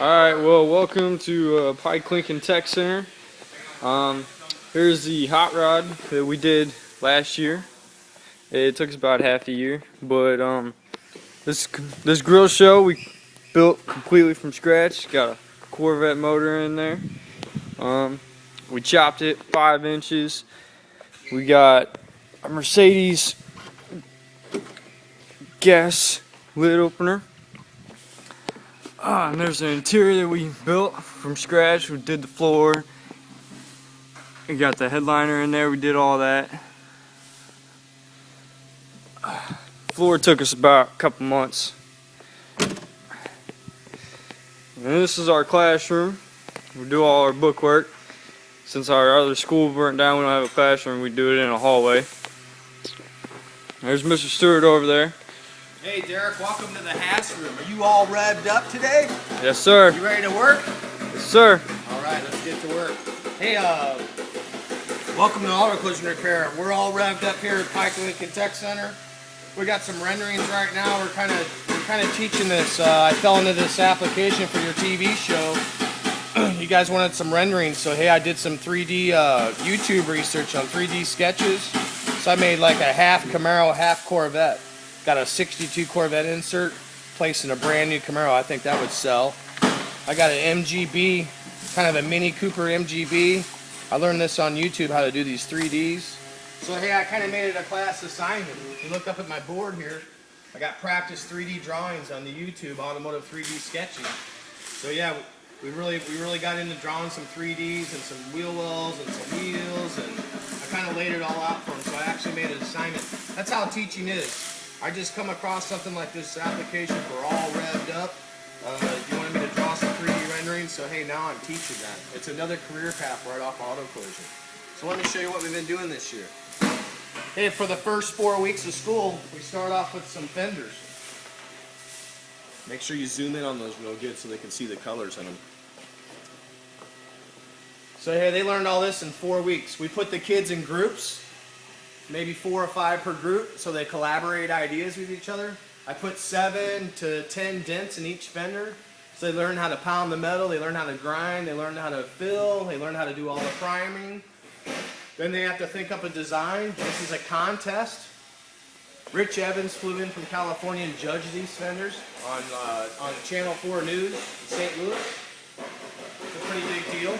Alright, well, welcome to Pike Lincoln Tech Center. Here's the hot rod that we did last year. It took us about half a year, but this grill show we built completely from scratch. Got a Corvette motor in there. We chopped it 5 inches. We got a Mercedes gas lid opener. And there's an interior that we built from scratch. We did the floor. We got the headliner in there. We did all that. Floor took us about a couple months. And this is our classroom. We do all our bookwork. Since our other school burnt down, we don't have a classroom. We do it in a hallway. There's Mr. Stewart over there. Hey Derek, welcome to the Hass Room. Are you all revved up today? Yes, sir. You ready to work? Yes, sir. Alright, let's get to work. Hey, welcome to Auto Collision Repair. We're all revved up here at Pike Lincoln Tech Center. We got some renderings right now. We're kind of teaching this. I fell into this application for your TV show. You guys wanted some renderings, so hey, I did some 3D YouTube research on 3D sketches. So I made like a half Camaro, half Corvette. Got a 62 Corvette insert placed in a brand new Camaro. I think that would sell. I got an MGB, kind of a Mini Cooper MGB. I learned this on YouTube, how to do these 3Ds. So hey, I kind of made it a class assignment. If you look up at my board here, I got practice 3D drawings on the YouTube, automotive 3D sketching. So yeah, we really got into drawing some 3Ds and some wheel wells and some wheels, and I kind of laid it all out for them. So I actually made an assignment. That's how teaching is. I just come across something like this application for all revved up. You wanted me to draw some 3D renderings, so hey, now I'm teaching that. It's another career path right off Auto Collision. So let me show you what we've been doing this year. Hey, for the first 4 weeks of school, we start off with some fenders. Make sure you zoom in on those real good so they can see the colors in them. So hey, they learned all this in 4 weeks. We put the kids in groups. Maybe 4 or 5 per group, so they collaborate ideas with each other. I put 7 to 10 dents in each fender, so they learn how to pound the metal, they learn how to grind, they learn how to fill, they learn how to do all the priming. Then they have to think up a design. This is a contest. Rich Evans flew in from California and judged these fenders on Channel 4 News in St. Louis. It's a pretty big deal.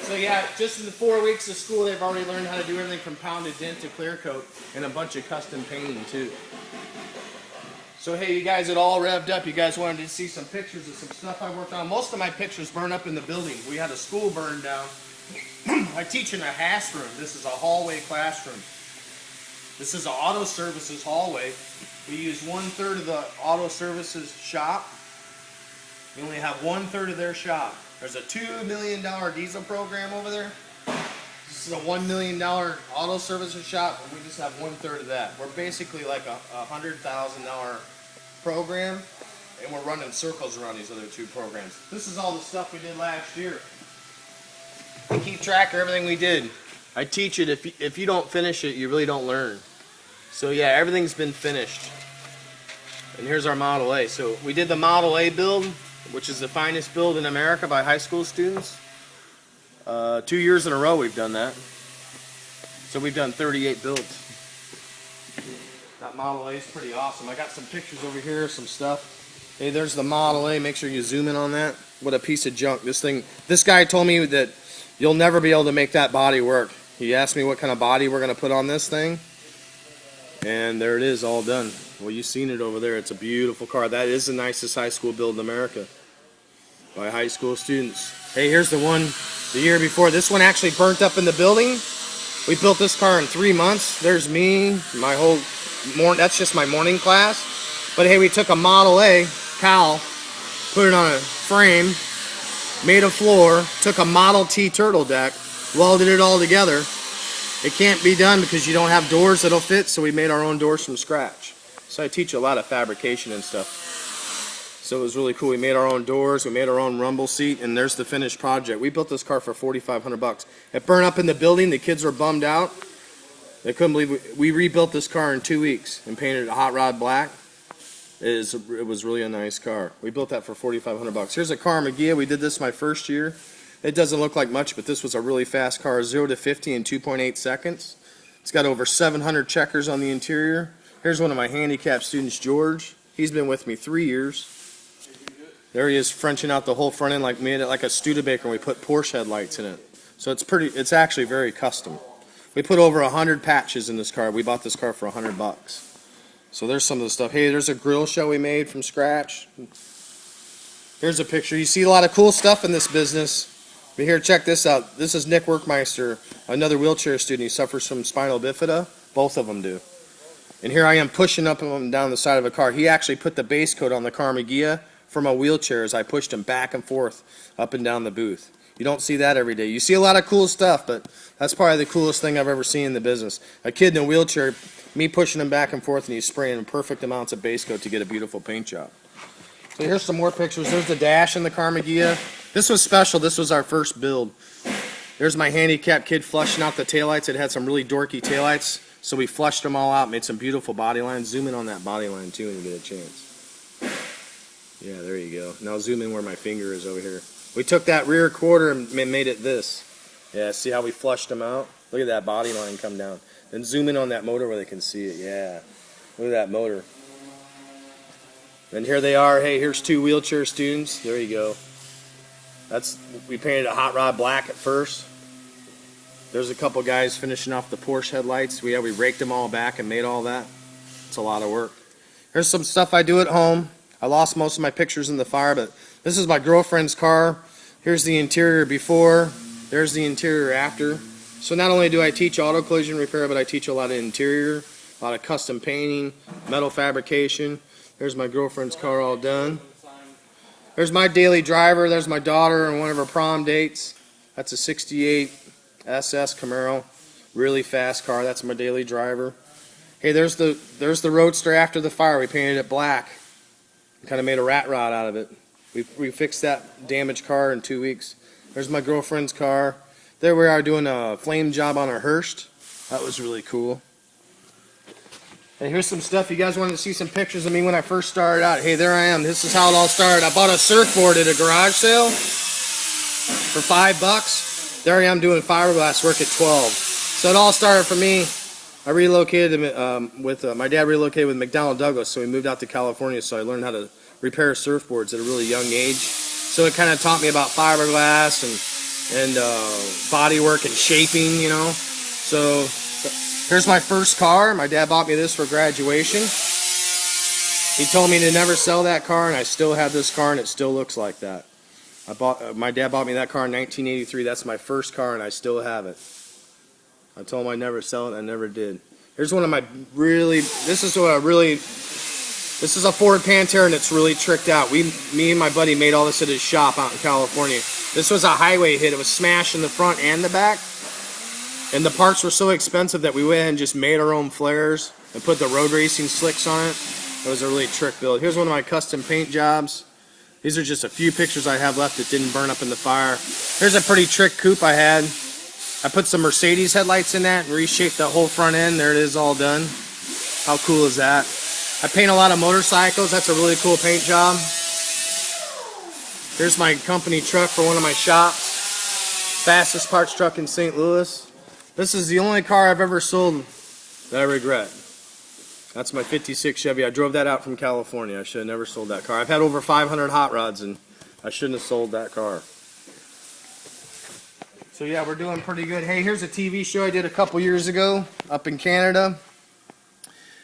So yeah, just in the 4 weeks of school, they've already learned how to do everything from pounded dent to clear coat and a bunch of custom painting too. So hey, you guys had all revved up. You guys wanted to see some pictures of some stuff I worked on. Most of my pictures burn up in the building. We had a school burned down. I teach in a Hass room. This is a hallway classroom. This is an auto services hallway. We use 1/3 of the auto services shop. We only have 1/3 of their shop. There's a $2 million diesel program over there. This is a $1 million auto services shop, and we just have 1/3 of that. We're basically like a $100,000 program, and we're running circles around these other 2 programs. This is all the stuff we did last year. I keep track of everything we did. I teach it. If you don't finish it, you really don't learn. So yeah, everything's been finished. And here's our Model A. So we did the Model A build, which is the finest build in America by high school students. 2 years in a row we've done that. So we've done 38 builds. That Model A is pretty awesome. I got some pictures over here, some stuff. Hey, there's the Model A. Make sure you zoom in on that. What a piece of junk. This guy told me that you'll never be able to make that body work. He asked me what kind of body we're going to put on this thing. And there it is, all done. Well, you've seen it over there. It's a beautiful car. That is the nicest high school build in America by high school students. Hey, here's the one the year before. This one actually burnt up in the building. We built this car in 3 months. There's me, my whole that's just my morning class. But hey, we took a Model A cowl, put it on a frame, made a floor, took a Model T turtle deck, welded it all together. It can't be done because you don't have doors that'll fit, so we made our own doors from scratch. So I teach a lot of fabrication and stuff. So it was really cool. We made our own doors, we made our own rumble seat, and there's the finished project. We built this car for $4,500. It burned up in the building. The kids were bummed out. They couldn't believe we rebuilt this car in 2 weeks and painted it hot rod black. It was really a nice car. We built that for $4,500. Here's a car Magia. We did this my first year. It doesn't look like much, but this was a really fast car, 0 to 50 in 2.8 seconds. It's got over 700 checkers on the interior. Here's one of my handicapped students, George. He's been with me 3 years. There he is, Frenching out the whole front end, like made it like a Studebaker, and we put Porsche headlights in it. So it's actually very custom. We put over 100 patches in this car. We bought this car for $100. So there's some of the stuff. Hey, there's a grill shell we made from scratch. Here's a picture. You see a lot of cool stuff in this business. But here, check this out. This is Nick Workmeister, another wheelchair student. He suffers from spinal bifida. Both of them do. And here I am pushing up and down the side of a car. He actually put the base coat on the car Magia from a wheelchair as I pushed him back and forth up and down the booth. You don't see that every day. You see a lot of cool stuff, but that's probably the coolest thing I've ever seen in the business. A kid in a wheelchair, me pushing him back and forth, and he's spraying perfect amounts of base coat to get a beautiful paint job. So here's some more pictures. There's the dash in the car Magia. This was special. This was our first build. There's my handicapped kid flushing out the taillights. It had some really dorky taillights, so we flushed them all out, made some beautiful body lines. Zoom in on that body line too when you get a chance. Yeah, there you go. Now zoom in where my finger is over here. We took that rear quarter and made it this. Yeah, see how we flushed them out? Look at that body line come down. Then zoom in on that motor where they can see it. Yeah, look at that motor. And here they are. Hey, here's 2 wheelchair students. There you go. We painted a hot rod black at first. There's a couple guys finishing off the Porsche headlights. We raked them all back and made all that. It's a lot of work. Here's some stuff I do at home. I lost most of my pictures in the fire, but this is my girlfriend's car. Here's the interior before. There's the interior after. So not only do I teach auto collision repair, but I teach a lot of interior, a lot of custom painting, metal fabrication. There's my girlfriend's car all done. There's my daily driver. There's my daughter and one of her prom dates. That's a 68 SS Camaro. Really fast car. That's my daily driver. Hey, there's the Roadster after the fire. We painted it black. Kind of made a rat rod out of it. We fixed that damaged car in 2 weeks. There's my girlfriend's car. There we are doing a flame job on a Hearst. That was really cool. And here's some stuff. You guys wanted to see some pictures of me when I first started out. Hey, there I am. This is how it all started. I bought a surfboard at a garage sale for $5. There I am doing fiberglass work at 12. So it all started for me. I relocated my dad relocated with McDonnell Douglas, so we moved out to California. So I learned how to repair surfboards at a really young age. So it kind of taught me about fiberglass and body work and shaping, you know. So here's my first car. My dad bought me this for graduation. He told me to never sell that car, and I still have this car, and it still looks like that. My dad bought me that car in 1983. That's my first car, and I still have it. I told him I'd never sell it, and I never did. Here's one of my this is a Ford Pantera, and it's really tricked out. Me and my buddy made all this at his shop out in California. This was a highway hit. It was smashed in the front and the back. And the parts were so expensive that we went ahead and just made our own flares and put the road racing slicks on it. It was a really trick build. Here's one of my custom paint jobs. These are just a few pictures I have left that didn't burn up in the fire. Here's a pretty trick coupe I had. I put some Mercedes headlights in that and reshaped the whole front end. There it is, all done. How cool is that? I paint a lot of motorcycles. That's a really cool paint job. Here's my company truck for one of my shops. Fastest parts truck in St. Louis. This is the only car I've ever sold that I regret. That's my 56 Chevy. I drove that out from California. I should have never sold that car. I've had over 500 hot rods, and I shouldn't have sold that car. So yeah, we're doing pretty good. Hey, here's a TV show I did a couple years ago up in Canada.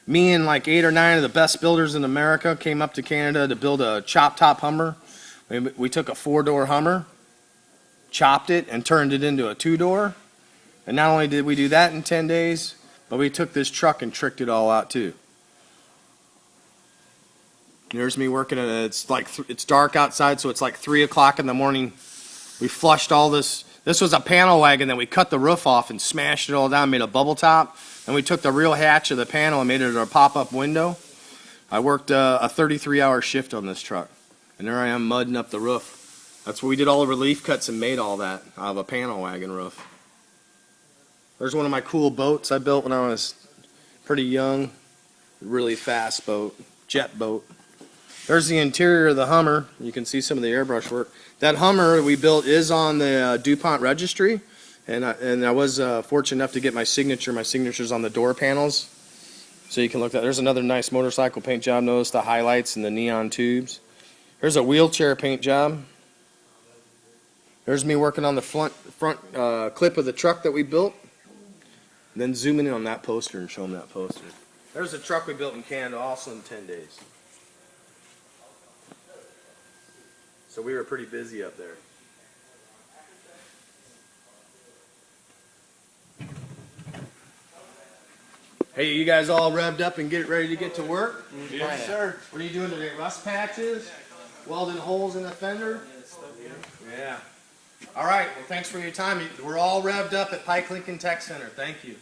Me and like 8 or 9 of the best builders in America came up to Canada to build a chop top Hummer. We took a 4-door Hummer, chopped it, and turned it into a 2-door. And not only did we do that in 10 days, but we took this truck and tricked it all out too. There's me working at it. It's dark outside, so it's like 3 o'clock in the morning. We flushed all this. This was a panel wagon that we cut the roof off and smashed it all down, made a bubble top. And we took the real hatch of the panel and made it a pop-up window. I worked a 33-hour shift on this truck. And there I am mudding up the roof. That's where we did all the relief cuts and made all that out of a panel wagon roof. There's one of my cool boats I built when I was pretty young. Really fast boat, jet boat. There's the interior of the Hummer. You can see some of the airbrush work. That Hummer we built is on the DuPont registry, and I was fortunate enough to get my signature. My signature's on the door panels, so you can look at. There's another nice motorcycle paint job. Notice the highlights and the neon tubes. There's a wheelchair paint job. There's me working on the front clip of the truck that we built. And then zooming in on that poster and show them that poster. There's a truck we built in Canada, also in 10 days. So we were pretty busy up there. Hey, you guys all revved up and get ready to get to work? Yes, sir. What are you doing today? Rust patches? Welding holes in the fender? Yeah. All right. Well, thanks for your time. We're all revved up at Pike Lincoln Tech Center. Thank you.